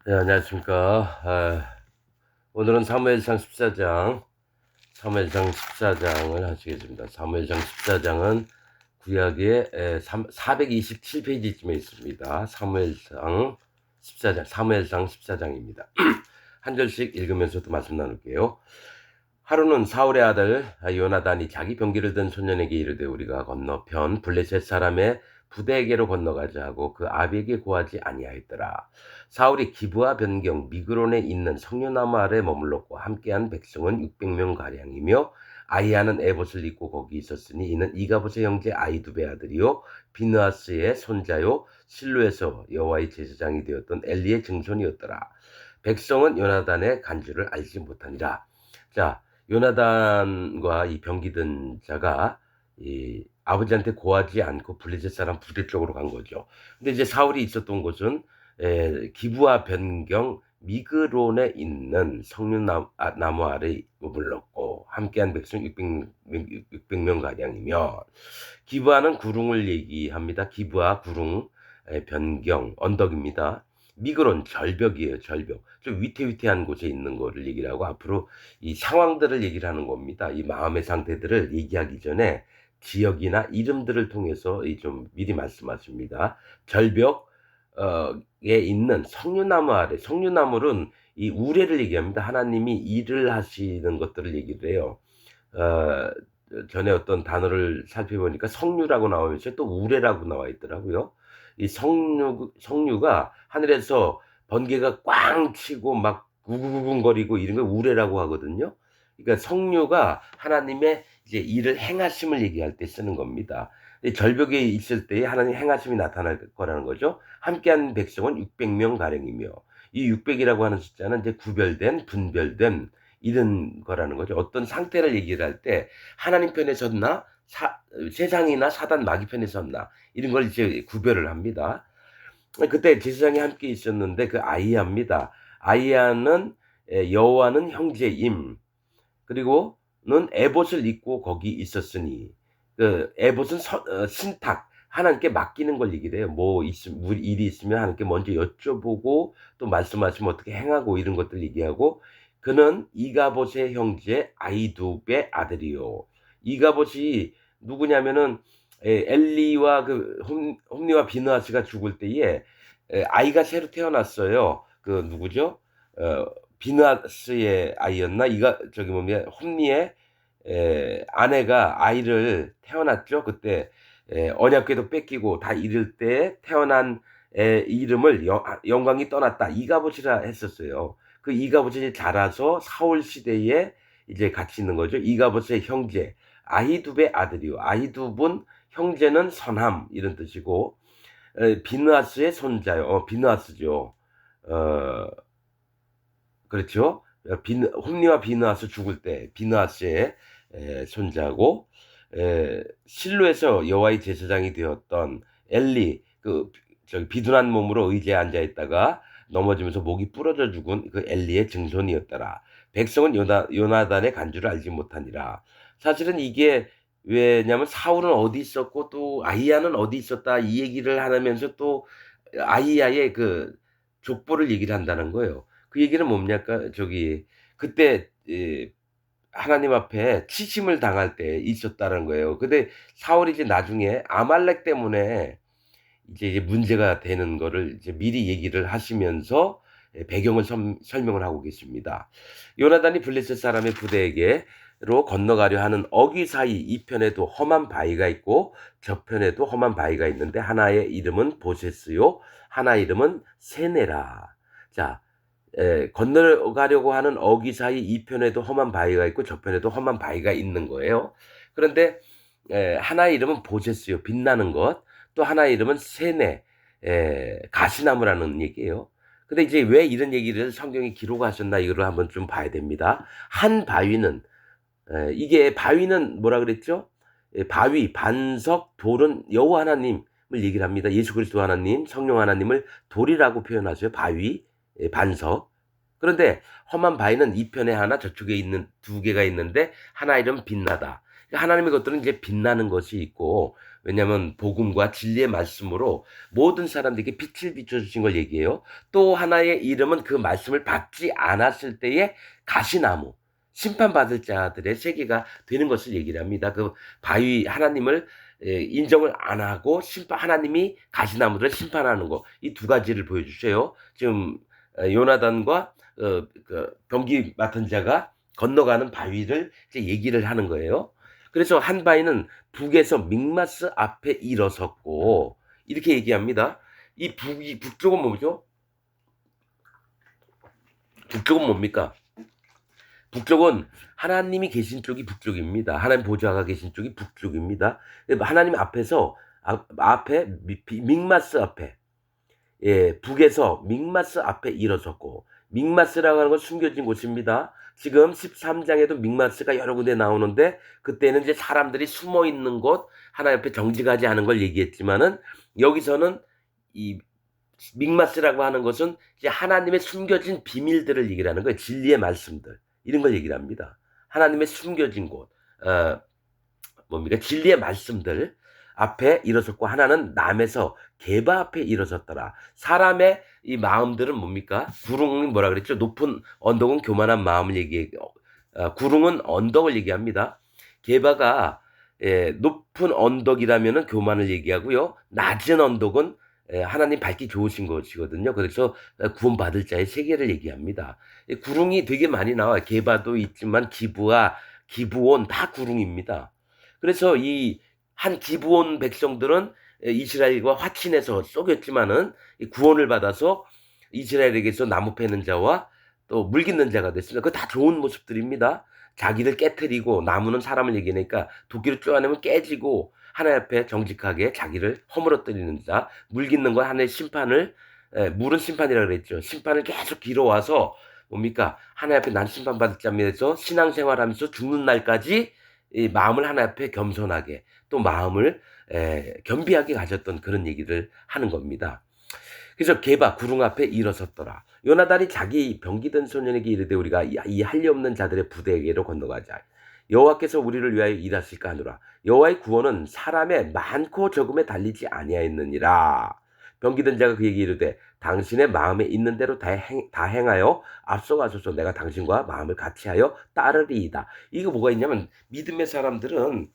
네, 안녕하십니까. 오늘은 사무엘상 14장을 하시겠습니다. 사무엘상 14장은 구약의 427페이지쯤에 있습니다. 사무엘상 14장입니다. 한 절씩 읽으면서도 말씀 나눌게요. 하루는 사울의 아들 요나단이 자기 병기를 든 소년에게 이르되 우리가 건너편 블레셋 사람의 부대에게로 건너가자 하고 그 아비에게 고하지 아니하였더라. 사울이 기브와 변경 미그론에 있는 석류나무 아래 머물렀고 함께한 백성은 600명 가량이며 아이야는 에봇을 입고 거기 있었으니 이는 이가봇의 형제 아이두베 아들이요 비느하스의 손자요 실로에서 여호와의 제사장이 되었던 엘리의 증손이었더라. 백성은 요나단의 간주를 알지 못하니라. 자, 요나단과 이 병기든 자가 이 아버지한테 고하지 않고 블레셋 사람 부대 쪽으로 간 거죠. 근데 이제 사울이 있었던 곳은 기브와 변경 미그론에 있는 석류나무 아래 머물렀고 함께한 백성 600명 가량이며 기브아는 구릉을 얘기합니다. 기브아 구릉 변경 언덕입니다. 미그론 절벽이에요. 절벽. 좀 위태위태한 곳에 있는 거를 얘기를 하고 앞으로 이 상황들을 얘기를 하는 겁니다. 이 마음의 상태들을 얘기하기 전에 지역이나 이름들을 통해서 좀 미리 말씀하십니다. 절벽 에 있는 석류나무 아래, 석류나무는 이 우레를 얘기합니다. 하나님이 일을 하시는 것들을 얘기를 해요. 어, 전에 어떤 단어를 살펴보니까 석류라고 나오면서 또 우레라고 나와 있더라고요. 이 석류가 하늘에서 번개가 꽝 치고 막 구구구궁거리고 이런 걸 우레라고 하거든요. 그러니까 석류가 하나님의 이제 일을 행하심을 얘기할 때 쓰는 겁니다. 절벽에 있을 때에 하나님 행하심이 나타날 거라는 거죠. 함께한 백성은 600명 가량이며 이 600이라고 하는 숫자는 이제 구별된, 분별된 이런 거라는 거죠. 어떤 상태를 얘기를 할 때 하나님 편에 섰나 세상이나 사단 마귀 편에 섰나 이런 걸 이제 구별을 합니다. 그때 제사장이 함께 있었는데 그 아이야입니다. 아이야는 여호와는 형제임. 그리고는 에봇을 입고 거기 있었으니 그 에봇은 신탁 하나님께 맡기는 걸 얘기를 해요. 뭐 일이 있으면 하나님께 먼저 여쭤보고 또 말씀하시면 어떻게 행하고 이런 것들 얘기하고 그는 이가봇의 형제 아이두베 아들이요. 이가봇이 누구냐면은 엘리와 그 홈리와 비느하스가 죽을 때에 아이가 새로 태어났어요. 그 누구죠? 어, 비느하스의 아이였나? 이가 저기 뭐냐 홈리의 아내가 아이를 태어났죠. 그때 언약궤도 뺏기고 다 이럴 때 태어난 애 이름을 영광이 떠났다. 이가봇이라 했었어요. 그 이가봇이 자라서 사울 시대에 이제 같이 있는 거죠. 이가봇의 형제 아히둡의 아들이요. 아히둡은 형제는 선함 이런 뜻이고 비느하스의 손자요. 비느하스죠. 어, 그렇죠. 홈리와 비느하스 죽을 때 비느하스의 손자고 실로에서 여호와의 제사장이 되었던 엘리 그 저기 비둔한 몸으로 의자에 앉아 있다가 넘어지면서 목이 부러져 죽은 그 엘리의 증손이었더라. 백성은 요나단의 간주를 알지 못하니라. 사실은 이게 왜냐면 사울은 어디 있었고 또 아히야는 어디 있었다 이 얘기를 하면서 또 아히야의 그 족보를 얘기를 한다는 거예요. 그 얘기는 뭡니까? 저기 그때 하나님 앞에 치심을 당할 때 있었다는 거예요. 근데 사울이 이제 나중에 아말렉 때문에 이제 문제가 되는 거를 이제 미리 얘기를 하시면서 배경을 설명을 하고 계십니다. 요나단이 블레셋 사람의 부대에게로 건너가려 하는 어귀 사이 이 편에도 험한 바위가 있고 저편에도 험한 바위가 있는데 하나의 이름은 보세스요 하나 이름은 세네라. 자, 건너가려고 하는 어귀 사이 이 편에도 험한 바위가 있고 저편에도 험한 바위가 있는 거예요. 그런데 하나의 이름은 보세스요 빛나는 것, 또 하나의 이름은 세네 가시나무라는 얘기예요. 근데 이제 왜 이런 얘기를 성경에 기록하셨나 이거를 한번 좀 봐야 됩니다. 한 바위는 이게 바위는 뭐라 그랬죠? 바위, 반석, 돌은 여호와 하나님을 얘기를 합니다. 예수 그리스도 하나님, 성령 하나님을 돌이라고 표현하세요. 바위, 반석. 그런데 험한 바위는 이 편에 하나 저쪽에 있는 두 개가 있는데 하나 이름 빛나다. 하나님의 것들은 이제 빛나는 것이 있고 왜냐하면 복음과 진리의 말씀으로 모든 사람들에게 빛을 비춰주신 걸 얘기해요. 또 하나의 이름은 그 말씀을 받지 않았을 때의 가시나무, 심판받을 자들의 세계가 되는 것을 얘기를 합니다. 그 바위 하나님을 인정을 안 하고 하나님이 가시나무를 심판하는 거, 이 두 가지를 보여주셔요. 지금 요나단과 그 병기 맡은 자가 건너가는 바위를 이제 얘기를 하는 거예요. 그래서 한 바위는 북에서 믹마스 앞에 일어섰고 이렇게 얘기합니다. 이 북쪽은 뭐죠? 북쪽은 뭡니까? 북쪽은 하나님이 계신 쪽이 북쪽입니다. 하나님 보좌가 계신 쪽이 북쪽입니다. 하나님 앞에서 앞에 믹마스 앞에 북에서 믹마스 앞에 일어섰고 믹마스라고 하는 건 숨겨진 곳입니다. 지금 13장에도 믹마스가 여러 군데 나오는데 그때는 이제 사람들이 숨어 있는 곳 하나님 앞에 정직하지 않은 걸 얘기했지만은 여기서는 이 믹마스라고 하는 것은 이제 하나님의 숨겨진 비밀들을 얘기를 하는 거예요. 진리의 말씀들 이런 걸 얘기를 합니다. 하나님의 숨겨진 곳 뭡니까? 진리의 말씀들 앞에 일어섰고 하나는 남에서 게바 앞에 일어섰더라. 사람의 이 마음들은 뭡니까? 구릉이 뭐라 그랬죠? 높은 언덕은 교만한 마음을 얘기해. 구릉은 언덕을 얘기합니다. 게바가 높은 언덕이라면은 교만을 얘기하고요. 낮은 언덕은 하나님 밝기 좋으신 것이거든요. 그래서 구원받을 자의 세계를 얘기합니다. 구릉이 되게 많이 나와요. 게바도 있지만 기브온 다 구릉입니다. 그래서 이 한 기브온 백성들은 이스라엘과 화친해서 쏘겼지만은 구원을 받아서 이스라엘에게서 나무 패는 자와 또 물 깃는 자가 됐습니다. 그거 다 좋은 모습들입니다. 자기를 깨트리고 나무는 사람을 얘기하니까 도끼를 쪼아내면 깨지고 하나님 앞에 정직하게 자기를 허물어뜨리는 자, 물 깃는 건 하나님의 심판을 물은 심판이라고 그랬죠. 심판을 계속 길어와서 뭡니까? 하나님 앞에 난 심판받을 자면서 신앙생활하면서 죽는 날까지 이 마음을 하나님 앞에 겸손하게 또 마음을 겸비하게 가졌던 그런 얘기를 하는 겁니다. 그래서 게바 구릉 앞에 일어섰더라. 요나단이 자기 병기든 소년에게 이르되 우리가 이 할리 없는 자들의 부대에게로 건너가자. 여호와께서 우리를 위하여 일하실까 하노라. 여호와의 구원은 사람의 많고 적음에 달리지 아니하였느니라. 병기든 자가 그에게 이르되 당신의 마음에 있는 대로 다 행하여 앞서가소서. 내가 당신과 마음을 같이하여 따르리이다. 이거 뭐가 있냐면 믿음의 사람들은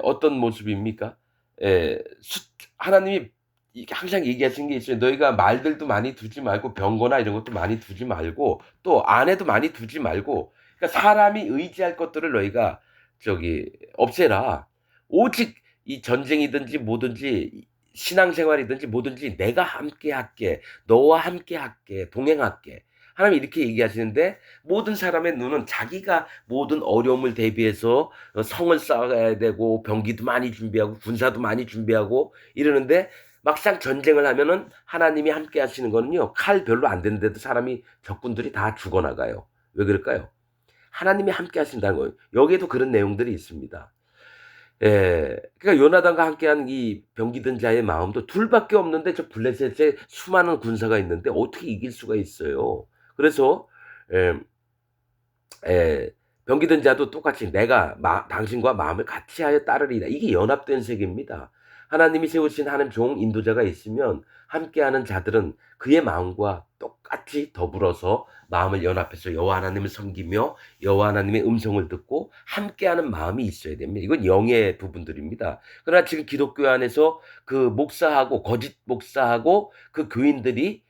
어떤 모습입니까? 하나님이 항상 얘기하시는 게 있어요. 너희가 말들도 많이 두지 말고 병거나 이런 것도 많이 두지 말고 또 아내도 많이 두지 말고 그러니까 사람이 의지할 것들을 너희가 없애라. 오직 이 전쟁이든지 뭐든지 신앙생활이든지 뭐든지 내가 함께 할게. 너와 함께 할게. 동행할게. 하나님이 이렇게 얘기하시는데 모든 사람의 눈은 자기가 모든 어려움을 대비해서 성을 쌓아야 되고 병기도 많이 준비하고 군사도 많이 준비하고 이러는데 막상 전쟁을 하면은 하나님이 함께 하시는 거는요. 칼 별로 안 되는데도 사람이 적군들이 다 죽어나가요. 왜 그럴까요? 하나님이 함께 하신다는 거예요. 여기에도 그런 내용들이 있습니다. 그러니까 요나단과 함께한 이 병기든 자의 마음도 둘밖에 없는데 저 블레셋에 수많은 군사가 있는데 어떻게 이길 수가 있어요. 그래서 에, 에, 병기든 자도 똑같이 내가 당신과 마음을 같이 하여 따르리라. 이게 연합된 세계입니다. 하나님이 세우신 하나님 종 인도자가 있으면 함께하는 자들은 그의 마음과 똑같이 더불어서 마음을 연합해서 여호와 하나님을 섬기며 여호와 하나님의 음성을 듣고 함께하는 마음이 있어야 됩니다. 이건 영의 부분들입니다. 그러나 지금 기독교 안에서 그 목사하고 거짓 목사하고 그 교인들이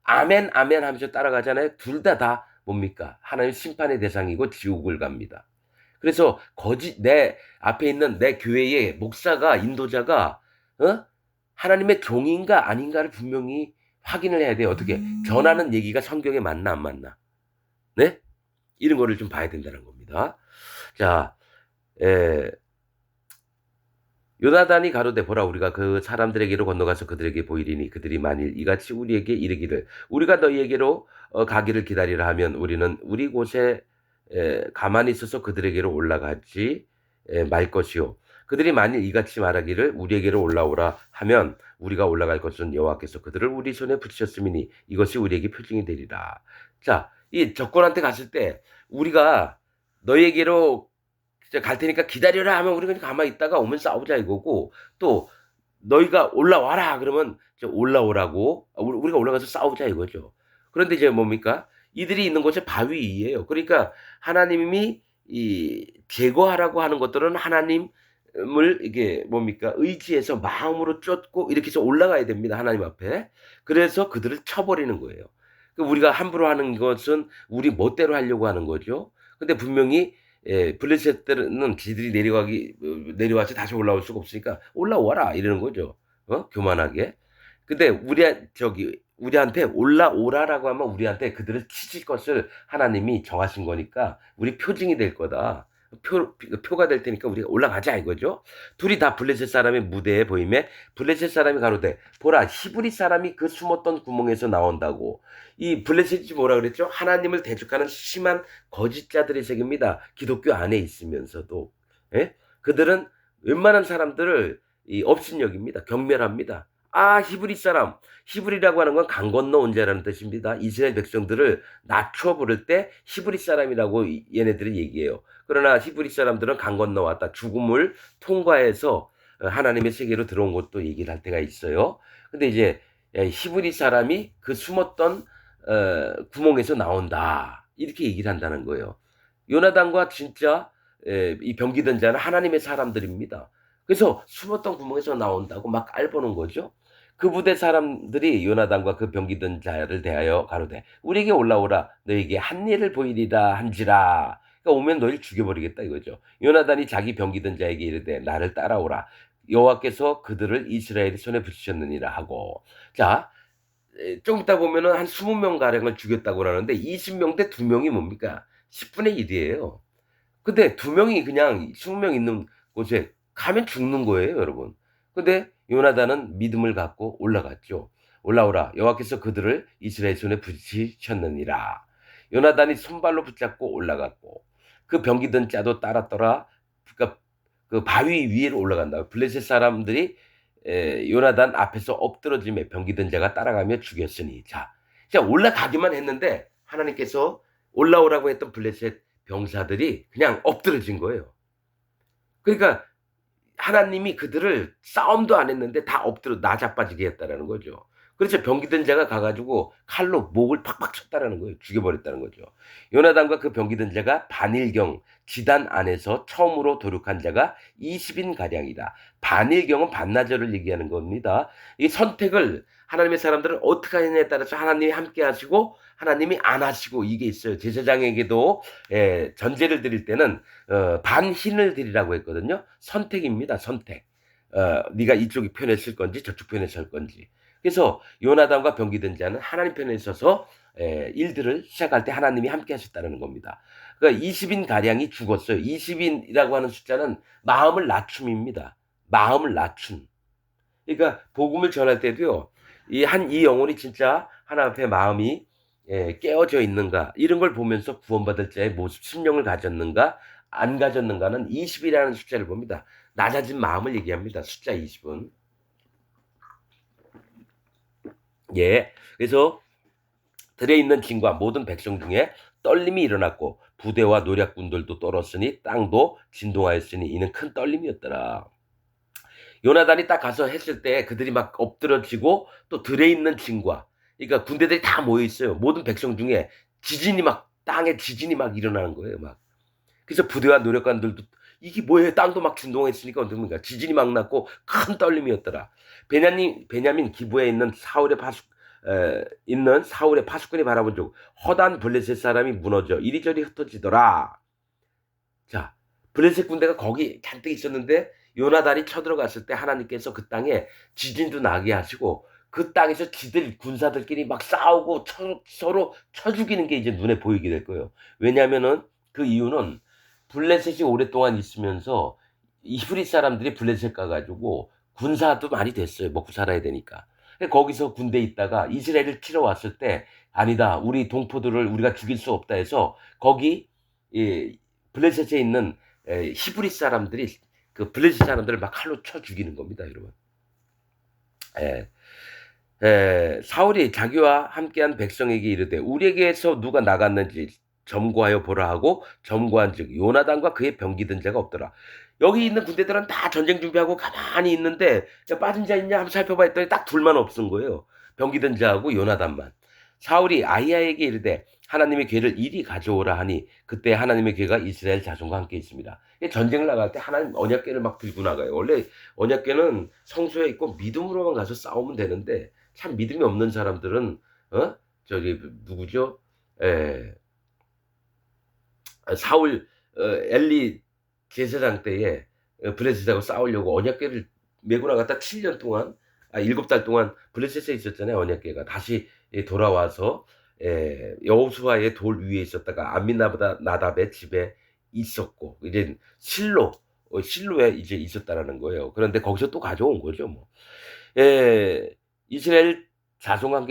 아멘 아멘 하면서 따라가잖아요. 둘 다 뭡니까? 하나님 심판의 대상이고 지옥을 갑니다. 그래서 내 앞에 있는 내 교회의 목사가 인도자가 하나님의 종인가 아닌가를 분명히 확인을 해야 돼요. 어떻게 전하는 얘기가 성경에 맞나 안 맞나? 네? 이런 거를 좀 봐야 된다는 겁니다. 자, 요나단이 가로되 보라 우리가 그 사람들에게로 건너가서 그들에게 보이리니 그들이 만일 이같이 우리에게 이르기를 우리가 너희에게로 가기를 기다리라 하면 우리는 우리 곳에 가만히 있어서 그들에게로 올라가지 말 것이요 그들이 만일 이같이 말하기를 우리에게로 올라오라 하면 우리가 올라갈 것은 여호와께서 그들을 우리 손에 붙이셨음이니 이것이 우리에게 표징이 되리라. 자, 이 적군한테 갔을 때 우리가 너희에게로 갈 테니까 기다려라 하면 우리가 그냥 가만히 있다가 오면 싸우자 이거고 또 너희가 올라와라 그러면 올라오라고 우리가 올라가서 싸우자 이거죠. 그런데 이제 뭡니까? 이들이 있는 곳이 바위 위에요. 그러니까 하나님이 이 제거하라고 하는 것들은 하나님을 이게 뭡니까? 의지해서 마음으로 쫓고 이렇게 해서 올라가야 됩니다, 하나님 앞에. 그래서 그들을 쳐버리는 거예요. 우리가 함부로 하는 것은 우리 멋대로 하려고 하는 거죠. 근데 분명히 블레셋들은 지들이 내려와서 다시 올라올 수가 없으니까 "올라와라." 이러는 거죠. 교만하게. 근데 우리한테 "올라오라."라고 하면 우리한테 그들을 치실 것을 하나님이 정하신 거니까 우리 표징이 될 거다. 표가 될 테니까 우리가 올라가자 이거죠. 둘이 다 블레셋 사람의 무대에 보이매 블레셋 사람이 가로되 보라 히브리 사람이 그 숨었던 구멍에서 나온다고. 이 블레셋이 뭐라 그랬죠? 하나님을 대적하는 심한 거짓자들의 세계입니다. 기독교 안에 있으면서도. 예? 그들은 웬만한 사람들을 업신여깁니다. 경멸합니다. 아, 히브리 사람. 히브리라고 하는 건 강 건너 온 자라는 뜻입니다. 이스라엘 백성들을 낮춰 부를 때 히브리 사람이라고 얘네들이 얘기해요. 그러나 히브리 사람들은 강 건너 왔다. 죽음을 통과해서 하나님의 세계로 들어온 것도 얘기를 할 때가 있어요. 근데 이제 히브리 사람이 그 숨었던 구멍에서 나온다. 이렇게 얘기를 한다는 거예요. 요나단과 진짜 이 병기던 자는 하나님의 사람들입니다. 그래서 숨었던 구멍에서 나온다고 막 깔보는 거죠. 그 부대 사람들이 요나단과 그 병기던 자를 대하여 가로되 우리에게 올라오라 너에게 한 일을 보이리라 한지라. 그러니까 오면 너희를 죽여버리겠다 이거죠. 요나단이 자기 병기던 자에게 이르되 나를 따라오라 여호와께서 그들을 이스라엘의 손에 붙이셨느니라 하고. 자, 좀 있다 보면은 한 20명 가량을 죽였다고 그러는데 20명 대 2명이 뭡니까? 10분의 1이에요. 근데 2명이 그냥 20명 있는 곳에 가면 죽는 거예요, 여러분. 근데 요나단은 믿음을 갖고 올라갔죠. 올라오라. 여호와께서 그들을 이스라엘 손에 붙이셨느니라. 요나단이 손발로 붙잡고 올라갔고 그 병기든 자도 따랐더라. 그러니까 그 바위 위로 올라간다. 블레셋 사람들이 요나단 앞에서 엎드러짐에 병기든 자가 따라가며 죽였으니. 자, 올라가기만 했는데 하나님께서 올라오라고 했던 블레셋 병사들이 그냥 엎드러진 거예요. 그러니까 하나님이 그들을 싸움도 안 했는데 다 엎드려 나자빠지게 했다라는 거죠. 그래서 병기든 자가 가가지고 칼로 목을 팍팍 쳤다라는 거예요. 죽여버렸다는 거죠. 요나단과 그 병기든 자가 반일경 지단 안에서 처음으로 도륙한 자가 20인 가량이다. 반일경은 반나절을 얘기하는 겁니다. 이 선택을 하나님의 사람들은 어떻게 하느냐에 따라서 하나님이 함께 하시고 하나님이 안 하시고 이게 있어요. 제사장에게도 전제를 드릴 때는 반흰을 드리라고 했거든요. 선택입니다. 선택. 네가 이쪽 편에 설 건지 저쪽 편에 설 건지. 그래서 요나단과 병기든 자는 하나님 편에 서서 일들을 시작할 때 하나님이 함께 하셨다는 겁니다. 그러니까 20인 가량이 죽었어요. 20인이라고 하는 숫자는 마음을 낮춤입니다. 마음을 낮춤. 그러니까 복음을 전할 때도요. 이 영혼이 진짜 하나님 앞에 마음이 깨어져 있는가 이런 걸 보면서 구원받을 자의 모습 심령을 가졌는가 안 가졌는가는 20이라는 숫자를 봅니다. 낮아진 마음을 얘기합니다. 숫자 20은. 예. 그래서 들에 있는 진과 모든 백성 중에 떨림이 일어났고 부대와 노략군들도 떨었으니 땅도 진동하였으니 이는 큰 떨림이었더라. 요나단이 딱 가서 했을 때 그들이 막 엎드러지고 또 들에 있는 진과 그러니까 군대들이 다 모여 있어요. 모든 백성 중에 지진이 막 땅에 지진이 막 일어나는 거예요. 막. 그래서 부대와 노력관들도 이게 뭐예요? 땅도 막 진동했으니까 어떻습니까? 지진이 막 났고 큰 떨림이었더라. 베냐민 기부에 있는 사울의 파수꾼이 바라본 적 허단 블레셋 사람이 무너져 이리저리 흩어지더라. 자, 블레셋 군대가 거기 잔뜩 있었는데 요나단이 쳐들어갔을 때 하나님께서 그 땅에 지진도 나게 하시고 그 땅에서 지들 군사들끼리 막 싸우고 서로 쳐 죽이는 게 이제 눈에 보이게 될 거예요. 왜냐하면은 그 이유는 블레셋이 오랫동안 있으면서 히브리 사람들이 블레셋 가가지고 군사도 많이 됐어요. 먹고 살아야 되니까. 거기서 군대 있다가 이스라엘을 치러 왔을 때 아니다. 우리 동포들을 우리가 죽일 수 없다 해서 거기 블레셋에 있는 히브리 사람들이 그 블레셋 사람들을 막 칼로 쳐 죽이는 겁니다, 여러분. 사울이 자기와 함께한 백성에게 이르되 우리에게서 누가 나갔는지 점거하여 보라 하고 점거한즉 요나단과 그의 병기든 자가 없더라. 여기 있는 군대들은 다 전쟁 준비하고 가만히 있는데 빠진 자 있냐 한번 살펴봐 했더니 딱 둘만 없은 거예요. 병기든 자하고 요나단만. 사울이 아히야에게 이르되 하나님의 궤를 이리 가져오라 하니 그때 하나님의 궤가 이스라엘 자손과 함께 있습니다. 전쟁을 나갈 때 하나님 언약궤를 막 들고 나가요. 원래 언약궤는 성소에 있고 믿음으로만 가서 싸우면 되는데 참 믿음이 없는 사람들은 저기 누구죠? 에, 사울 엘리 제사장 때에 블레셋하고 싸우려고 언약궤를 메고 나갔다 7년 동안 7달 동안 블레셋에 있었잖아요. 언약궤가 다시 돌아와서 여호수아의 돌 위에 있었다가 암미나답의 집에 있었고 이제 실로에 이제 있었다라는 거예요. 그런데 거기서 또 가져온 거죠, 뭐. 이스라엘 자손과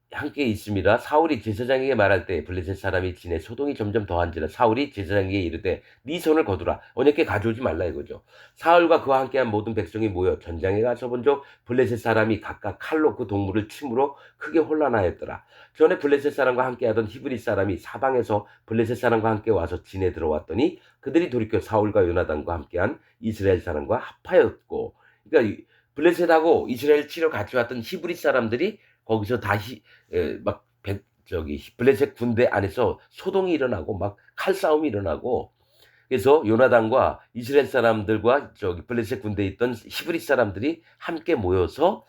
함께 있습니다. 사울이 제사장에게 말할 때 블레셋 사람이 지내 소동이 점점 더한지라 사울이 제사장에게 이르되 네 손을 거두라 언약궤 가져오지 말라 이거죠. 사울과 그와 함께한 모든 백성이 모여 전장에 가서 본즉 블레셋 사람이 각각 칼로 그 동물을 침으로 크게 혼란하였더라. 전에 블레셋 사람과 함께하던 히브리 사람이 사방에서 블레셋 사람과 함께 와서 진에 들어왔더니 그들이 돌이켜 사울과 요나단과 함께한 이스라엘 사람과 합하였고, 그러니까 블레셋하고 이스라엘 치러 같이 왔던 히브리 사람들이 거기서 다시 블레셋 군대 안에서 소동이 일어나고 막 칼싸움이 일어나고, 그래서 요나단과 이스라엘 사람들과 블레셋 군대에 있던 히브리 사람들이 함께 모여서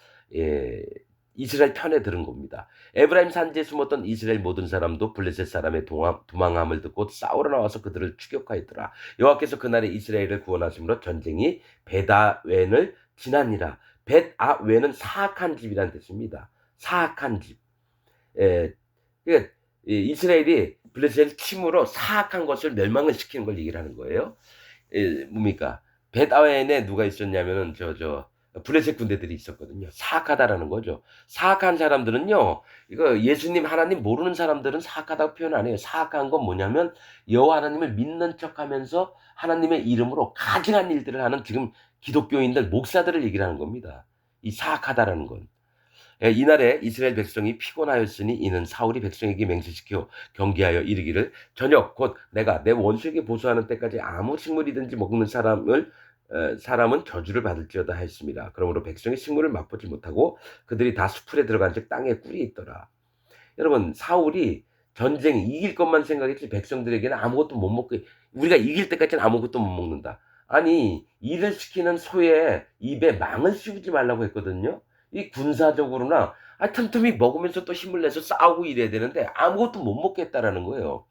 이스라엘 편에 들은 겁니다. 에브라임 산지에 숨었던 이스라엘 모든 사람도 블레셋 사람의 도망함을 듣고 싸우러 나와서 그들을 추격하였더라. 여호와께서 그날에 이스라엘을 구원하심으로 전쟁이 벳아웬을 지나니라. 벳아웬은 사악한 집이란 뜻입니다. 사악한 집. 그러니까 이스라엘이 블레셋을 침으로 사악한 것을 멸망을 시키는 걸 얘기를 하는 거예요. 뭡니까? 벳아웬에 누가 있었냐면은 블레셋 군대들이 있었거든요. 사악하다라는 거죠. 사악한 사람들은요, 이거 예수님 하나님 모르는 사람들은 사악하다고 표현 안 해요. 사악한 건 뭐냐면 여호와 하나님을 믿는 척하면서 하나님의 이름으로 가증한 일들을 하는 지금 기독교인들 목사들을 얘기를 하는 겁니다. 이 사악하다라는 건. 이날에 이스라엘 백성이 피곤하였으니 이는 사울이 백성에게 맹세시켜 경계하여 이르기를 저녁 곧 내가 내 원수에게 보수하는 때까지 아무 식물이든지 먹는 사람은 저주를 받을지어다 하였습니다. 그러므로 백성이 식물을 맛보지 못하고 그들이 다 수풀에 들어간즉 땅에 꿀이 있더라. 여러분, 사울이 전쟁 이길 것만 생각했지 백성들에게는 아무것도 못 먹게, 우리가 이길 때까지는 아무것도 못 먹는다. 아니, 일을 시키는 소의 입에 망을 씌우지 말라고 했거든요. 이 군사적으로나 틈틈이 먹으면서 또 힘을 내서 싸우고 이래야 되는데 아무것도 못 먹겠다라는 거예요.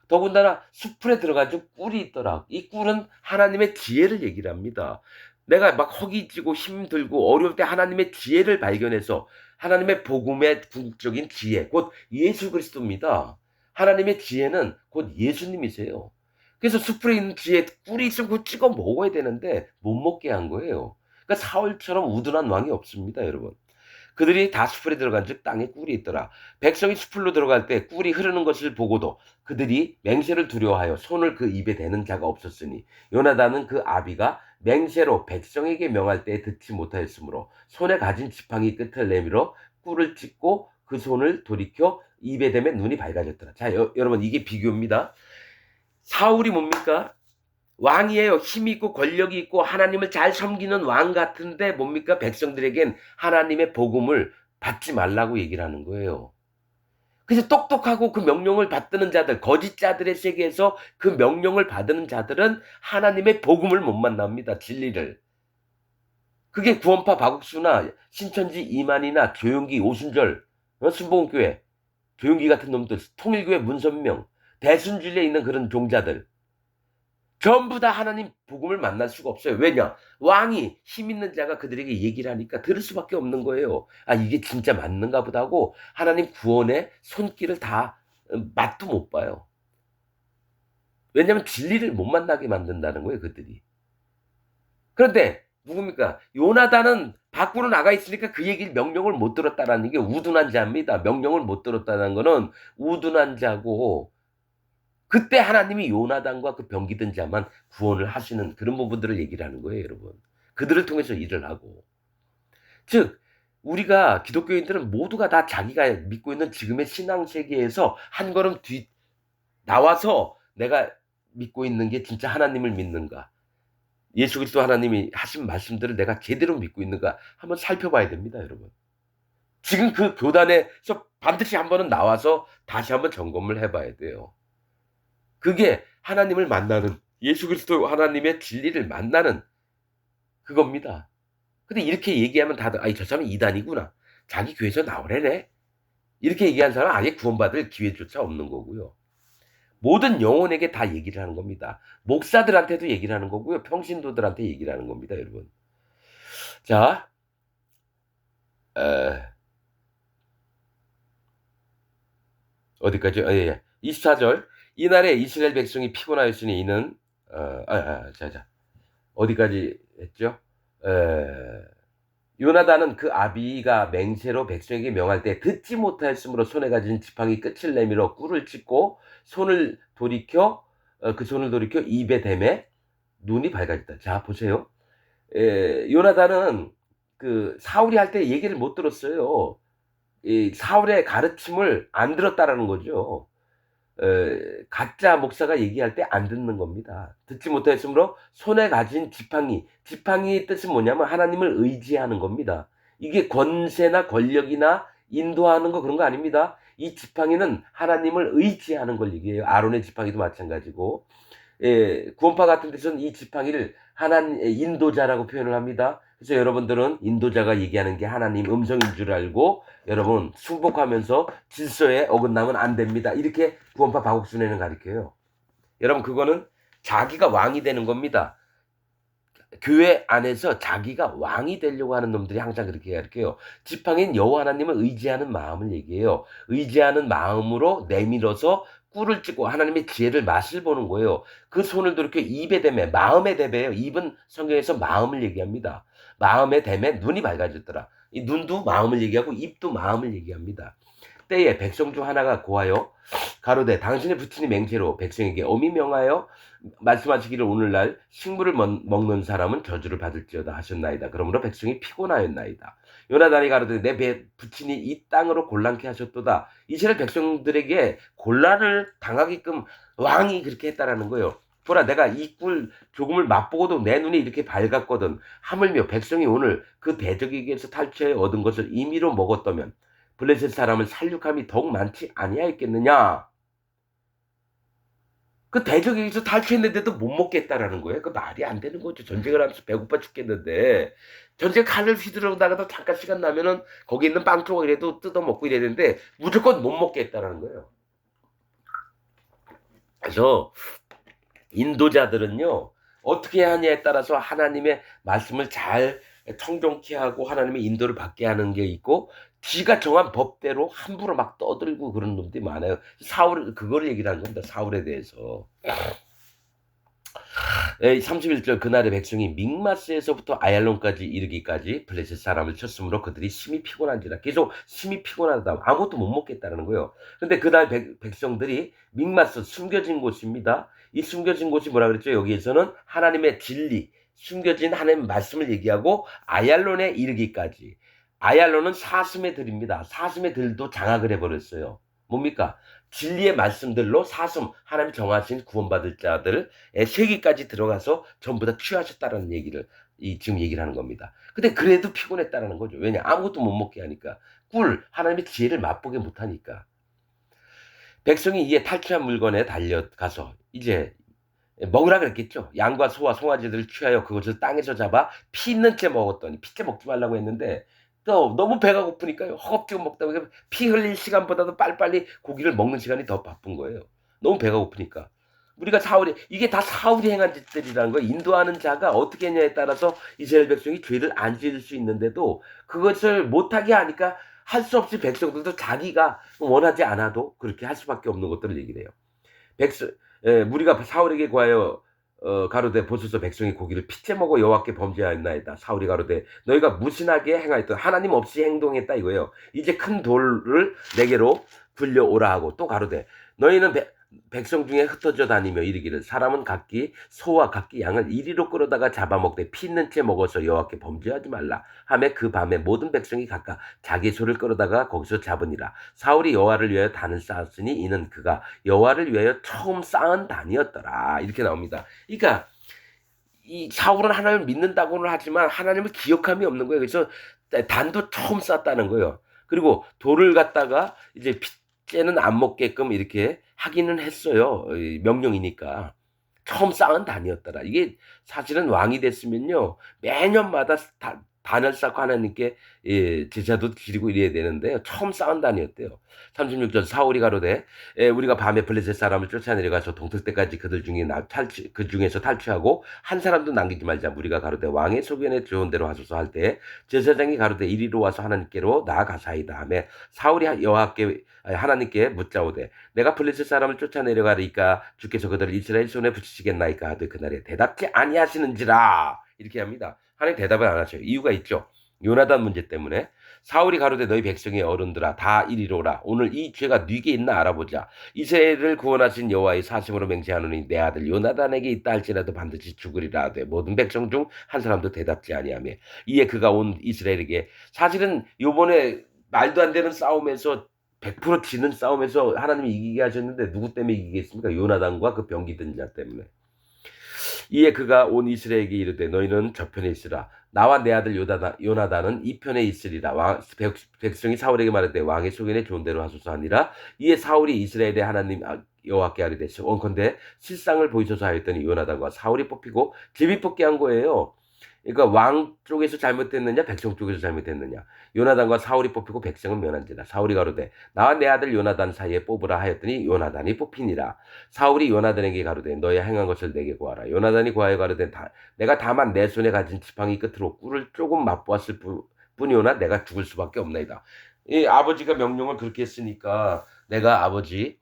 더군다나 수풀에 들어가지고 꿀이 있더라. 이 꿀은 하나님의 지혜를 얘기를 합니다. 내가 막 허기지고 힘들고 어려울 때 하나님의 지혜를 발견해서 하나님의 복음의 궁극적인 지혜, 곧 예수 그리스도입니다. 하나님의 지혜는 곧 예수님이세요. 그래서 수풀에 있는 지혜 꿀이 있으면 그거 찍어 먹어야 되는데 못 먹게 한 거예요. 그러니까 사울처럼 우둔한 왕이 없습니다, 여러분. 그들이 다 수풀에 들어간즉 땅에 꿀이 있더라. 백성이 수풀로 들어갈 때 꿀이 흐르는 것을 보고도 그들이 맹세를 두려워하여 손을 그 입에 대는 자가 없었으니 요나단은 그 아비가 맹세로 백성에게 명할 때 듣지 못하였으므로 손에 가진 지팡이 끝을 내밀어 꿀을 찍고 그 손을 돌이켜 입에 대면 눈이 밝아졌더라. 자, 여러분, 이게 비교입니다. 사울이 뭡니까? 왕이에요. 힘이 있고 권력이 있고 하나님을 잘 섬기는 왕 같은데 뭡니까? 백성들에겐 하나님의 복음을 받지 말라고 얘기를 하는 거예요. 그래서 똑똑하고 그 명령을 받드는 자들, 거짓 자들의 세계에서 그 명령을 받는 자들은 하나님의 복음을 못 만납니다. 진리를. 그게 구원파 박욱수나 신천지 이만희나 조용기, 오순절, 순복음교회, 조용기 같은 놈들, 통일교회 문선명, 대순진리에 있는 그런 종자들, 전부 다 하나님 복음을 만날 수가 없어요. 왜냐? 왕이 힘 있는 자가 그들에게 얘기를 하니까 들을 수밖에 없는 거예요. 아, 이게 진짜 맞는가 보다 하고 하나님 구원의 손길을 다 맛도 못 봐요. 왜냐하면 진리를 못 만나게 만든다는 거예요, 그들이. 그런데 누굽니까? 요나단은 밖으로 나가 있으니까 그 얘기를 명령을 못 들었다라는 게 우둔한 자입니다. 명령을 못 들었다는 거는 우둔한 자고, 그때 하나님이 요나단과 그 병기든 자만 구원을 하시는 그런 부분들을 얘기를 하는 거예요, 여러분. 그들을 통해서 일을 하고. 즉, 우리가 기독교인들은 모두가 다 자기가 믿고 있는 지금의 신앙 세계에서 한 걸음 나와서 내가 믿고 있는 게 진짜 하나님을 믿는가, 예수 그리스도 하나님이 하신 말씀들을 내가 제대로 믿고 있는가 한번 살펴봐야 됩니다, 여러분. 지금 그 교단에서 반드시 한 번은 나와서 다시 한번 점검을 해 봐야 돼요. 그게 하나님을 만나는, 예수 그리스도 하나님의 진리를 만나는 그겁니다. 근데 이렇게 얘기하면 다들 '아이 저 사람은 이단이구나. 자기 교회에서 나오래네.' 이렇게 얘기하는 사람은 아예 구원받을 기회조차 없는 거고요. 모든 영혼에게 다 얘기를 하는 겁니다. 목사들한테도 얘기를 하는 거고요. 평신도들한테 얘기를 하는 겁니다, 여러분. 자, 에 어디까지요? 예. 24절. 이날에 이스라엘 백성이 피곤하였으니 이는 자자. 어디까지 했죠? 에 요나단은 그 아비가 맹세로 백성에게 명할 때 듣지 못하였으므로 손에 가진 지팡이 끝을 내밀어 꿀을 찢고 그 손을 돌이켜 입에 대매 눈이 밝아졌다. 자 보세요. 요나단은 그 사울이 할 때 얘기를 못 들었어요. 이 사울의 가르침을 안 들었다라는 거죠. 가짜 목사가 얘기할 때 안 듣는 겁니다. 듣지 못하였으므로 손에 가진 지팡이의 뜻은 뭐냐면 하나님을 의지하는 겁니다. 이게 권세나 권력이나 인도하는 거 그런 거 아닙니다. 이 지팡이는 하나님을 의지하는 걸 얘기해요. 아론의 지팡이도 마찬가지고. 구원파 같은 데서는 이 지팡이를 인도자라고 표현을 합니다. 그래서 여러분들은 인도자가 얘기하는 게 하나님 음성인 줄 알고 여러분 순복하면서 질서에 어긋나면 안 됩니다. 이렇게 구원파 박옥순회는 가르쳐요. 여러분 그거는 자기가 왕이 되는 겁니다. 교회 안에서 자기가 왕이 되려고 하는 놈들이 항상 그렇게 가르쳐요. 지팡이는 여호와 하나님을 의지하는 마음을 얘기해요. 의지하는 마음으로 내밀어서 꿀을 찢고 하나님의 지혜를 맛을 보는 거예요. 그 손을 들이켜 입에 대매, 마음에 대매요. 입은 성경에서 마음을 얘기합니다. 마음에 대매 눈이 밝아졌더라. 이 눈도 마음을 얘기하고 입도 마음을 얘기합니다. 때에 백성 중 하나가 고하여 가로되 당신의 부친이 맹세로 백성에게 엄히 명하여 말씀하시기를 오늘날 식물을 먹는 사람은 저주를 받을지어다 하셨나이다. 그러므로 백성이 피곤하였나이다. 요나단이 가로되 내 부친이 이 땅으로 곤란케 하셨도다. 이스라엘 백성들에게 곤란을 당하게끔 왕이 그렇게 했다라는 거예요. 보라 내가 이 꿀 조금을 맛보고도 내 눈이 이렇게 밝았거든. 하물며 백성이 오늘 그 대적에게서 탈취하여 얻은 것을 임의로 먹었다면 블레셋 사람을 살육함이 더욱 많지 아니하였겠느냐. 그 대적에게서 탈취했는데도 못 먹겠다라는 거예요. 그 말이 안 되는 거죠. 전쟁을 하면서 배고파 죽겠는데 전쟁 칼을 휘두르다가도 잠깐 시간 나면은 거기 있는 빵 조각이라도 뜯어먹고 이래야 되는데 무조건 못 먹겠다라는 거예요. 그래서 인도자들은요 어떻게 하냐에 따라서 하나님의 말씀을 잘 청종케 하고 하나님의 인도를 받게 하는 게 있고 지가 정한 법대로 함부로 막 떠들고 그런 놈들이 많아요. 사울 그거를 얘기를 하는 겁니다. 사울에 대해서. 31절 그날의 백성이 믹마스에서부터 아얄론까지 이르기까지 블레셋 사람을 쳤으므로 그들이 심히 피곤한지라. 계속 심히 피곤하다. 아무것도 못 먹겠다는 거예요. 근데 그날 백성들이 믹마스 숨겨진 곳입니다. 이 숨겨진 곳이 뭐라 그랬죠? 여기에서는 하나님의 진리, 숨겨진 하나님의 말씀을 얘기하고 아얄론에 이르기까지. 아얄론은 사슴의 들입니다. 사슴의 들도 장악을 해버렸어요. 뭡니까? 진리의 말씀들로 사슴, 하나님이 정하신 구원받을 자들의 세계까지 들어가서 전부 다 취하셨다라는 얘기를 지금 얘기를 하는 겁니다. 근데 그래도 피곤했다라는 거죠. 왜냐? 아무것도 못 먹게 하니까. 꿀, 하나님의 지혜를 맛보게 못하니까. 백성이 이에 탈취한 물건에 달려가서 이제 먹으라 그랬겠죠. 양과 소와 송아지들을 취하여 그것을 땅에서 잡아 피 있는 채 먹었더니 피째 먹지 말라고 했는데 또 너무 배가 고프니까요. 허겁지겁 먹다 보니까 피 흘릴 시간보다도 빨리빨리 고기를 먹는 시간이 더 바쁜 거예요. 너무 배가 고프니까. 우리가 이게 다 사울이 행한 짓들이라는 거예요. 인도하는 자가 어떻게 했냐에 따라서 이스라엘 백성이 죄를 안 지을 수 있는데도 그것을 못하게 하니까 할 수 없이 백성들도 자기가 원하지 않아도 그렇게 할 수밖에 없는 것들을 얘기를 해요. 무리가 사울에게 구하여 가로되 보소서 백성이 고기를 피째 먹어 여호와께 범죄하였나이다. 사울이 가로되 너희가 무신하게 행하였던 하나님 없이 행동했다 이거예요. 이제 큰 돌을 내게로 굴려오라 하고 또 가로되 너희는 백성 중에 흩어져 다니며 이르기를 사람은 각기 소와 각기 양을 이리로 끌어다가 잡아먹되 피 있는 채 먹어서 여호와께 범죄하지 말라 하매 그 밤에 모든 백성이 각각 자기 소를 끌어다가 거기서 잡으니라. 사울이 여호와를 위하여 단을 쌓았으니 이는 그가 여호와를 위하여 처음 쌓은 단이었더라. 이렇게 나옵니다. 그러니까 이 사울은 하나님을 믿는다고는 하지만 하나님을 기억함이 없는 거예요. 그래서 단도 처음 쌓았다는 거예요. 그리고 돌을 갖다가 이제 핏째는 안 먹게끔 이렇게 하기는 했어요. 명령이니까. 처음 쌓은 단이었더라. 이게 사실은 왕이 됐으면요. 매년마다 단을 쌓고 하나님께 제사도 드리고 이래야 되는데요. 처음 쌓은 단이었대요. 36절 사울이 가로되 우리가 밤에 블레셋 사람을 쫓아내려가서 동틀 때까지 그들 중에 그 중에서 탈취하고 한 사람도 남기지 말자. 우리가 가로되 왕의 소견에 좋은 대로 하소서 할 때 제사장이 가로되 이리로 와서 하나님께로 나아가사이다 하며 사울이 여호와께 하나님께 묻자오되 내가 블레셋 사람을 쫓아내려가리까 주께서 그들을 이스라엘 손에 붙이시겠나이까 하되 그날에 대답지 아니하시는지라. 이렇게 합니다. 하나님 대답을 안 하셔요. 이유가 있죠. 요나단 문제 때문에. 사울이 가로되 너희 백성의 어른들아 다 이리로라. 오늘 이 죄가 네게 있나 알아보자. 이스라엘을 구원하신 여호와의 사심으로 맹세하노니 내 아들 요나단에게 있다 할지라도 반드시 죽으리라 하되 모든 백성 중 한 사람도 대답지 아니하며 이에 그가 온 이스라엘에게 사실은 요번에 말도 안 되는 싸움에서 100% 지는 싸움에서 하나님이 이기게 하셨는데 누구 때문에 이기겠습니까? 요나단과 그 병기 든 자 때문에. 이에 그가 온 이스라엘에게 이르되 너희는 저편에 있으라. 나와 내 아들 요나단은 이 편에 있으리라. 백성이 사울에게 말하되 왕의 소견에 좋은 대로 하소서 하니라. 이에 사울이 이스라엘의 하나님 여호와께 아뢰되 원컨대 실상을 보이소서 하였더니 요나단과 사울이 뽑히고 제비 뽑게 한 거예요. 그러니까 왕 쪽에서 잘못됐느냐 백성 쪽에서 잘못됐느냐. 요나단과 사울이 뽑히고 백성은 면한지라. 사울이 가로되 나와 내 아들 요나단 사이에 뽑으라 하였더니 요나단이 뽑히니라. 사울이 요나단에게 가로되 너의 행한 것을 내게 구하라. 요나단이 구하여 가로되 내가 다만 내 손에 가진 지팡이 끝으로 꿀을 조금 맛보았을 뿐이오나 내가 죽을 수밖에 없나이다. 이 아버지가 명령을 그렇게 했으니까 내가 아버지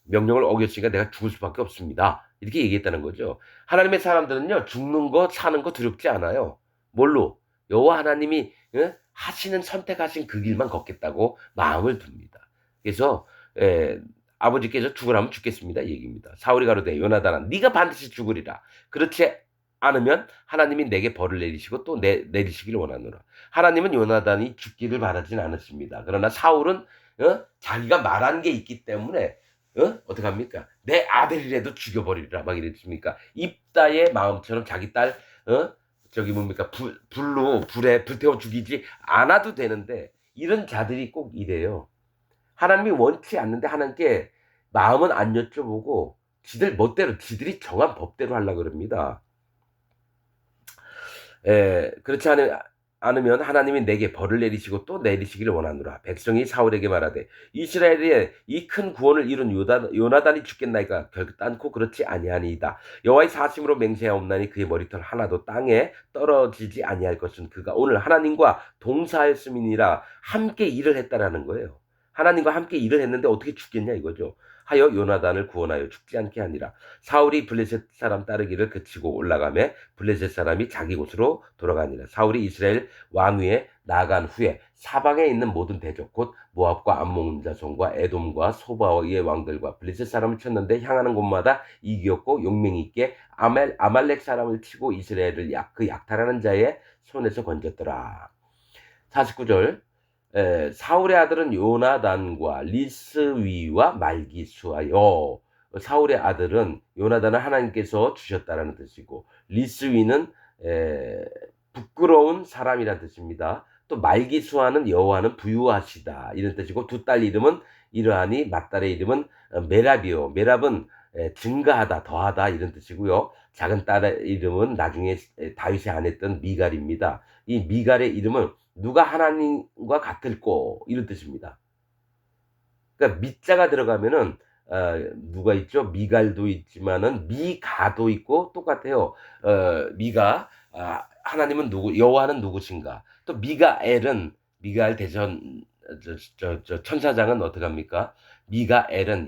명령을 어겼으니까 내가 죽을 수밖에 없습니다. 이렇게 얘기했다는 거죠. 하나님의 사람들은요, 죽는 거, 사는 거 두렵지 않아요. 뭘로? 여호와 하나님이 하시는 선택하신 그 길만 걷겠다고 마음을 둡니다. 그래서 아버지께서 죽으라면 죽겠습니다. 이 얘기입니다. 사울이 가로되 요나단아 네가 반드시 죽으리라. 그렇지 않으면 하나님이 내게 벌을 내리시고 또 내리시기를 원하노라. 하나님은 요나단이 죽기를 바라진 않으십니다. 그러나 사울은 자기가 말한 게 있기 때문에 어떻게 합니까? 내 아들이라도 죽여버리라 막 이랬습니까? 입다의 마음처럼 자기 딸 저기 뭡니까 불에 불태워 죽이지 않아도 되는데 이런 자들이 꼭 이래요. 하나님이 원치 않는데 하나님께 마음은 안 여쭤보고 지들 멋대로 지들이 정한 법대로 하려고 그럽니다. 그렇지 않으면 하나님이 내게 벌을 내리시고 또 내리시기를 원하노라. 백성이 사울에게 말하되 이스라엘의 이 큰 구원을 이룬 요나단이 죽겠나이까 결단코 그렇지 아니하니이다. 여호와의 사심으로 맹세하옵나니 그의 머리털 하나도 땅에 떨어지지 아니할 것은 그가 오늘 하나님과 동사하였음이니라. 함께 일을 했다라는 거예요. 하나님과 함께 일을 했는데 어떻게 죽겠냐 이거죠. 하여 요나단을 구원하여 죽지 않게 하니라. 사울이 블레셋 사람 따르기를 그치고 올라가매 블레셋 사람이 자기 곳으로 돌아가니라. 사울이 이스라엘 왕위에 나간 후에 사방에 있는 모든 대적 곧 모압과 암몬 자손과 에돔과 소바의 왕들과 블레셋 사람을 쳤는데 향하는 곳마다 이겼고 용맹 있게 아말렉 사람을 치고 이스라엘을 그 약탈하는 자의 손에서 건졌더라. 49절 사울의 아들은 요나단과 리스위와 말기수하여. 사울의 아들은 요나단을 하나님께서 주셨다라는 뜻이고 리스위는 부끄러운 사람이라는 뜻입니다. 또 말기수하는 여호와는 부유하시다 이런 뜻이고 두 딸 이름은 이러하니 맏딸의 이름은 메랍이요. 메랍은 증가하다 더하다 이런 뜻이고요. 작은 딸의 이름은 나중에 다윗이 아내였던 미갈입니다. 이 미갈의 이름은 누가 하나님과 같을꼬 이런 뜻입니다. 그러니까 미자가 들어가면은 누가 있죠? 미갈도 있지만은 미가도 있고 똑같아요. 미가 하나님은 누구? 여호와는 누구신가? 또 미가엘은 미가엘 대전 천사장은 어떻게 합니까? 미가엘은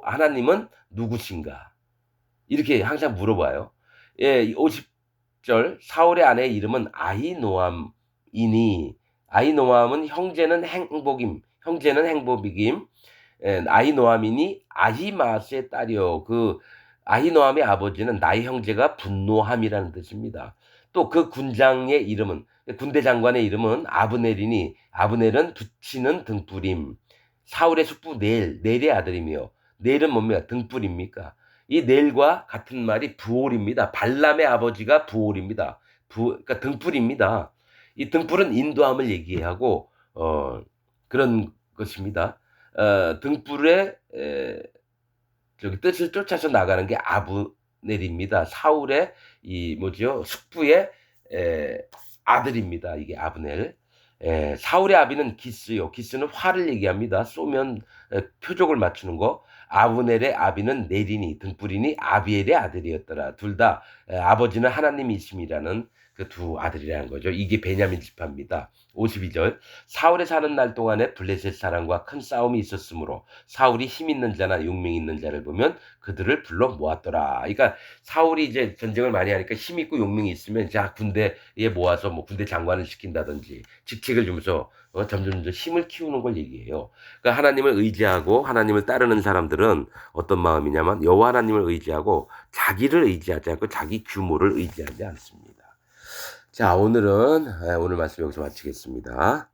하나님은 누구신가? 이렇게 항상 물어봐요. 50절 사울의 아내의 이름은 아히노암이니 아히노암은 형제는 행복임 아히노아민이 아히마스의 딸이요. 그 아히노암의 아버지는 나의 형제가 분노함이라는 뜻입니다. 또 그 군장의 이름은 군대 장관의 이름은 아브넬이니 아브넬은 붙이는 등불임. 사울의 숙부 넬의 아들이며 넬은 뭡니까? 등불입니까? 이 넬과 같은 말이 부올입니다. 발람의 아버지가 부올입니다. 그러니까 등불입니다. 이 등불은 인도함을 얘기하고 그런 것입니다. 등불의 저기 뜻을 쫓아서 나가는 게 아브넬입니다. 사울의 이 뭐죠? 숙부의 아들입니다. 이게 아브넬. 사울의 아비는 기스요. 기스는 활을 얘기합니다. 쏘면 표적을 맞추는 거. 아브넬의 아비는 네리니 등불이니 아비엘의 아들이었더라. 둘 다 아버지는 하나님이심이라는 그 두 아들이라는 거죠. 이게 베냐민 지파입니다. 52절 사울의 사는 날 동안에 블레셋 사람과 큰 싸움이 있었으므로 사울이 힘 있는 자나 용맹 있는 자를 보면 그들을 불러 모았더라. 그러니까 사울이 이제 전쟁을 많이 하니까 힘 있고 용맹이 있으면 자 군대에 모아서 뭐 군대 장관을 시킨다든지 직책을 주면서 점점 힘을 키우는 걸 얘기해요. 그러니까 하나님을 의지하고 하나님을 따르는 사람들은 어떤 마음이냐면 여호와 하나님을 의지하고 자기를 의지하지 않고 자기 규모를 의지하지 않습니다. 자, 오늘 말씀 여기서 마치겠습니다.